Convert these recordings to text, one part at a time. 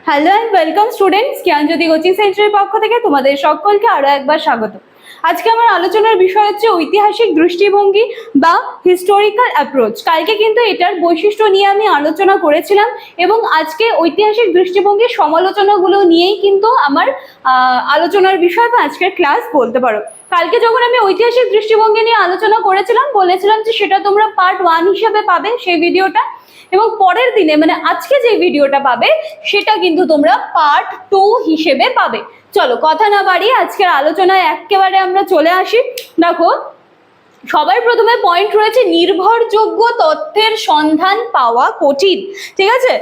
Hello and welcome students, Gyanjyoti coaching সেন্টারের পক্ষ থেকে তোমাদের সকলকে আরো একবার স্বাগত। আজকে আমার আলোচনার বিষয় হচ্ছে ঐতিহাসিক দৃষ্টিভঙ্গি বা হিস্টোরিক্যাল অ্যাপ্রোচ। কালকে কিন্তু এটার বৈশিষ্ট্য নিয়ে আমি আলোচনা করেছিলাম এবং আজকে ঐতিহাসিক দৃষ্টিভঙ্গির সমালোচনাগুলো নিয়েই কিন্তু আমার আলোচনার বিষয় বা আজকের ক্লাস বলতে পারো। কালকে যখন আমি ঐতিহাসিক দৃষ্টিভঙ্গি নিয়ে আলোচনা করেছিলাম, বলেছিলাম যে সেটা তোমরা পার্ট 1 হিসেবে পাবে সেই ভিডিওটা, এবং পরের দিনে মানে আজকে যে ভিডিওটা পাবে সেটা কিন্তু তোমরা পার্ট 2 হিসেবে পাবে। চলো কথা না বাড়িয়ে আজকের আলোচনায় একেবারে আমরা চলে আসি। দেখো, সবার প্রথমে পয়েন্ট রয়েছে নির্ভরযোগ্য তথ্যের সন্ধান পাওয়া কঠিন। ঠিক আছে,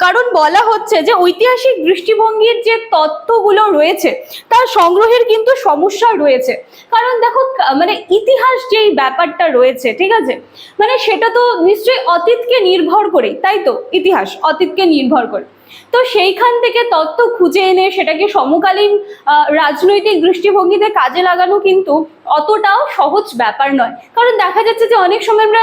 কারণ বলা হচ্ছে যে ঐতিহাসিক দৃষ্টিভঙ্গির যে তথ্যগুলো রয়েছে তার সংগ্রহের কিন্তু সমস্যা রয়েছে। কারণ দেখো, মানে ইতিহাস যেই ব্যাপারটা রয়েছে, ঠিক আছে, মানে সেটা তো নিশ্চয়ই অতীতকে নির্ভর করে, তাই তো? ইতিহাস অতীতকে নির্ভর করে, তো সেইখান থেকে তথ্য খুঁজে এনে সেটাকে সমকালীন রাজনৈতিক দৃষ্টিভঙ্গিতে কাজে লাগানো কিন্তু অতটাও সহজ ব্যাপার নয়। কারণ দেখা যাচ্ছে যে অনেক সময় আমরা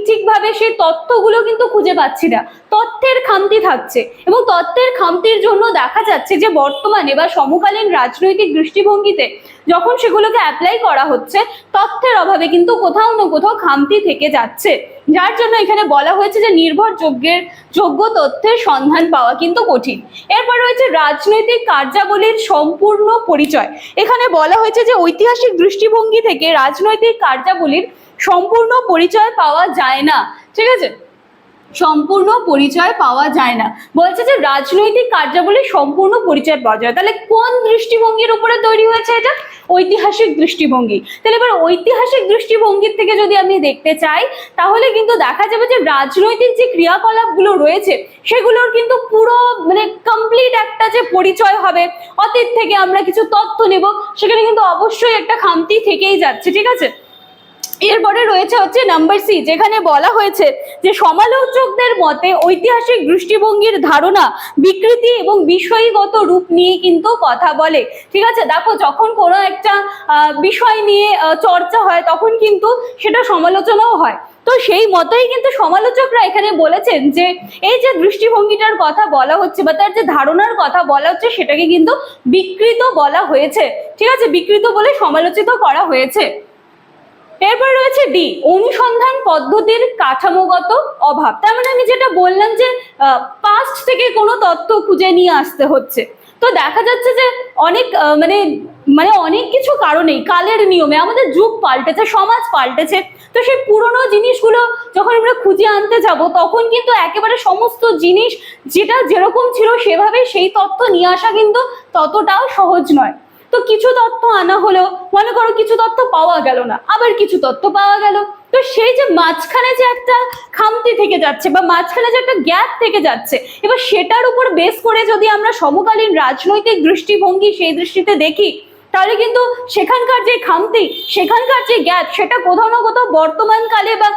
ঠিকভাবে সেই তথ্যগুলো কিন্তু খুঁজে পাচ্ছি না, তথ্যের খামতি থাকছে, এবং তথ্যের খামতির জন্য দেখা যাচ্ছে যে বর্তমানে বা সমকালীন রাজনৈতিক দৃষ্টিভঙ্গিতে যখন সেগুলোকে অ্যাপ্লাই করা হচ্ছে, তথ্যের অভাবে কিন্তু কোথাও না কোথাও খামতি থেকে যাচ্ছে। যার জন্য এখানে বলা হয়েছে যে নির্ভরযোগ্য তথ্যের সন্ধান পাওয়া কিন্তু কঠিন। এরপর রয়েছে রাজনৈতিক কার্যাবলীর সম্পূর্ণ পরিচয়। এখানে বলা হয়েছে যে ঐতিহাসিক দৃষ্টিভঙ্গি থেকে রাজনৈতিক কার্যাবলীর সম্পূর্ণ পরিচয় পাওয়া যায় না। ঠিক আছে, সম্পূর্ণ পরিচয় পাওয়া যায় না, বলছে যে রাজনৈতিক কার্যাবলীর সম্পূর্ণ পরিচয় পাওয়া যায়। তাহলে কোন দৃষ্টিভঙ্গির উপরে তৈরি হয়েছে এটা? ঐতিহাসিক দৃষ্টিভঙ্গি। তাহলে এবার ঐতিহাসিক দৃষ্টিভঙ্গির থেকে যদি আমি দেখতে চাই, তাহলে কিন্তু দেখা যাবে যে রাজনৈতিক যে ক্রিয়াকলাপগুলো রয়েছে সেগুলোর কিন্তু পুরো মানে কমপ্লিট একটা যে পরিচয় হবে, অতীত থেকে আমরা কিছু তথ্য নেব, সেখানে কিন্তু অবশ্যই একটা খামতি থেকেই যাচ্ছে। ঠিক আছে, এরপরে রয়েছে হচ্ছে নাম্বার সি, যেখানে বলা হয়েছে যে সমালোচকদের মতে ঐতিহাসিক দৃষ্টিভঙ্গির ধারণা বিকৃতি এবং বিষয়গত রূপ নিয়ে কিন্তু কথা বলে। ঠিক আছে, দেখো, যখন কোনো একটা বিষয় নিয়ে চর্চা হয় তখন কিন্তু সেটা সমালোচনাও হয়। তো সেই মতোই কিন্তু সমালোচকরা এখানে বলেছেন যে এই যে দৃষ্টিভঙ্গিটার কথা বলা হচ্ছে বা তার যে ধারণার কথা বলা হচ্ছে সেটাকে কিন্তু বিকৃত বলা হয়েছে। ঠিক আছে, বিকৃত বলে সমালোচিত করা হয়েছে। এরপর রয়েছে ডি, অনুসন্ধান পদ্ধতির কাঠামোগত অভাব। তার মানে আমি যেটা বললাম যে পাস্ট থেকে কোনো তথ্য খুঁজে নিয়ে আসতে হচ্ছে, তো দেখা যাচ্ছে যে অনেক মানে অনেক কিছু কারণেই, কালের নিয়মে আমাদের যুগ পাল্টেছে, সমাজ পাল্টেছে, তো সেই পুরনো জিনিসগুলো যখন আমরা খুঁজে আনতে যাব তখন কিন্তু একেবারে সমস্ত জিনিস যেটা যেরকম ছিল সেভাবে সেই তথ্য নিয়ে আসা কিন্তু ততটাও সহজ নয়। তো কিছু তথ্য আনা হলো, মনে করো কিছু তথ্য পাওয়া গেল না, আবার কিছু তথ্য পাওয়া গেল, তো সেই যে মাঝখানে যে একটা খামতি থেকে যাচ্ছে বা মাঝখানে যে একটা গ্যাপ থেকে যাচ্ছে, এবার সেটার উপর বেস করে যদি আমরা সমকালীন রাজনৈতিক দৃষ্টিভঙ্গি সেই দৃষ্টিতে দেখি, তাহলে কিন্তু সেখানকার যে খামতি, সেখানকার যে গ্যাপ, সেটা কোথাও না কোথাও বর্তমানকালে বা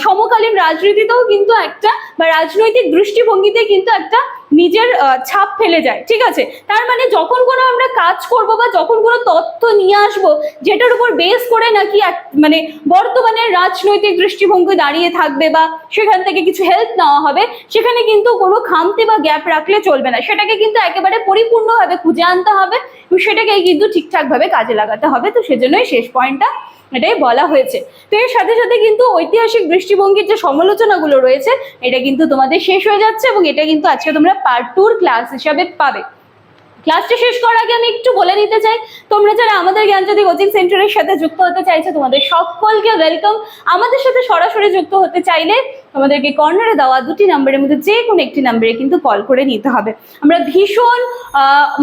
সমকালীন রাজনীতিতেও কিন্তু একটা বা রাজনৈতিক দৃষ্টিভঙ্গিতে কিন্তু একটা নিজের ছাপ ফেলে যায়। ঠিক আছে, তার মানে যখন কোনো আমরা কাজ করব বা যখন কোনো তথ্য নিয়ে আসবো যেটার উপর বেস করে নাকি মানে বর্তমানে রাজনৈতিক দৃষ্টিভঙ্গি দাঁড়িয়ে থাকবে বা সেখান থেকে কিছু হেল্প নেওয়া হবে, সেখানে কিন্তু কোনো খামতি বা গ্যাপ রাখলে চলবে না, সেটাকে কিন্তু একেবারে পরিপূর্ণভাবে খুঁজে আনতে হবে এবং সেটাকে কিন্তু ঠিকঠাক ভাবে কাজে লাগাতে হবে। তো সেজন্যই শেষ পয়েন্টটা এটাই বলা হয়েছে। তো এর সাথে সাথে কিন্তু ঐতিহাসিক দৃষ্টিভঙ্গির যে সমালোচনাগুলো রয়েছে এটা কিন্তু তোমাদের শেষ হয়ে যাচ্ছে এবং এটা কিন্তু আজকে তোমরা পার্ট 2 ক্লাস হিসাবে পাবে। ক্লাসটি শেষ করার আগে আমি একটু বলে নিতে চাই, তোমরা যারা আমাদের জ্ঞানজ্যোতি কোচিং সেন্টারের সাথে যুক্ত হতে চাইছো তোমাদের সকলকে ওয়েলকাম। আমাদের সাথে সরাসরি যুক্ত হতে চাইলে তোমাদেরকে কর্নারে দেওয়া 2টি নাম্বারের মধ্যে যে কোনো একটি নাম্বারে কিন্তু কল করে নিতে হবে। আমরা ভীষণ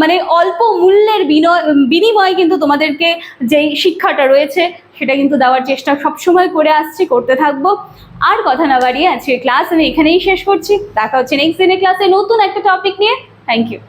মানে অল্প মূল্যের বিনিময়ে কিন্তু তোমাদেরকে যেই শিক্ষাটা রয়েছে সেটা কিন্তু দেওয়ার চেষ্টা সবসময় করে আসছি, করতে থাকবো। আর কথা না বাড়িয়ে আজকে ক্লাস আমি এখানেই শেষ করছি। দেখা হচ্ছে নেক্সট দিনের ক্লাসে নতুন একটা টপিক নিয়ে। Thank you.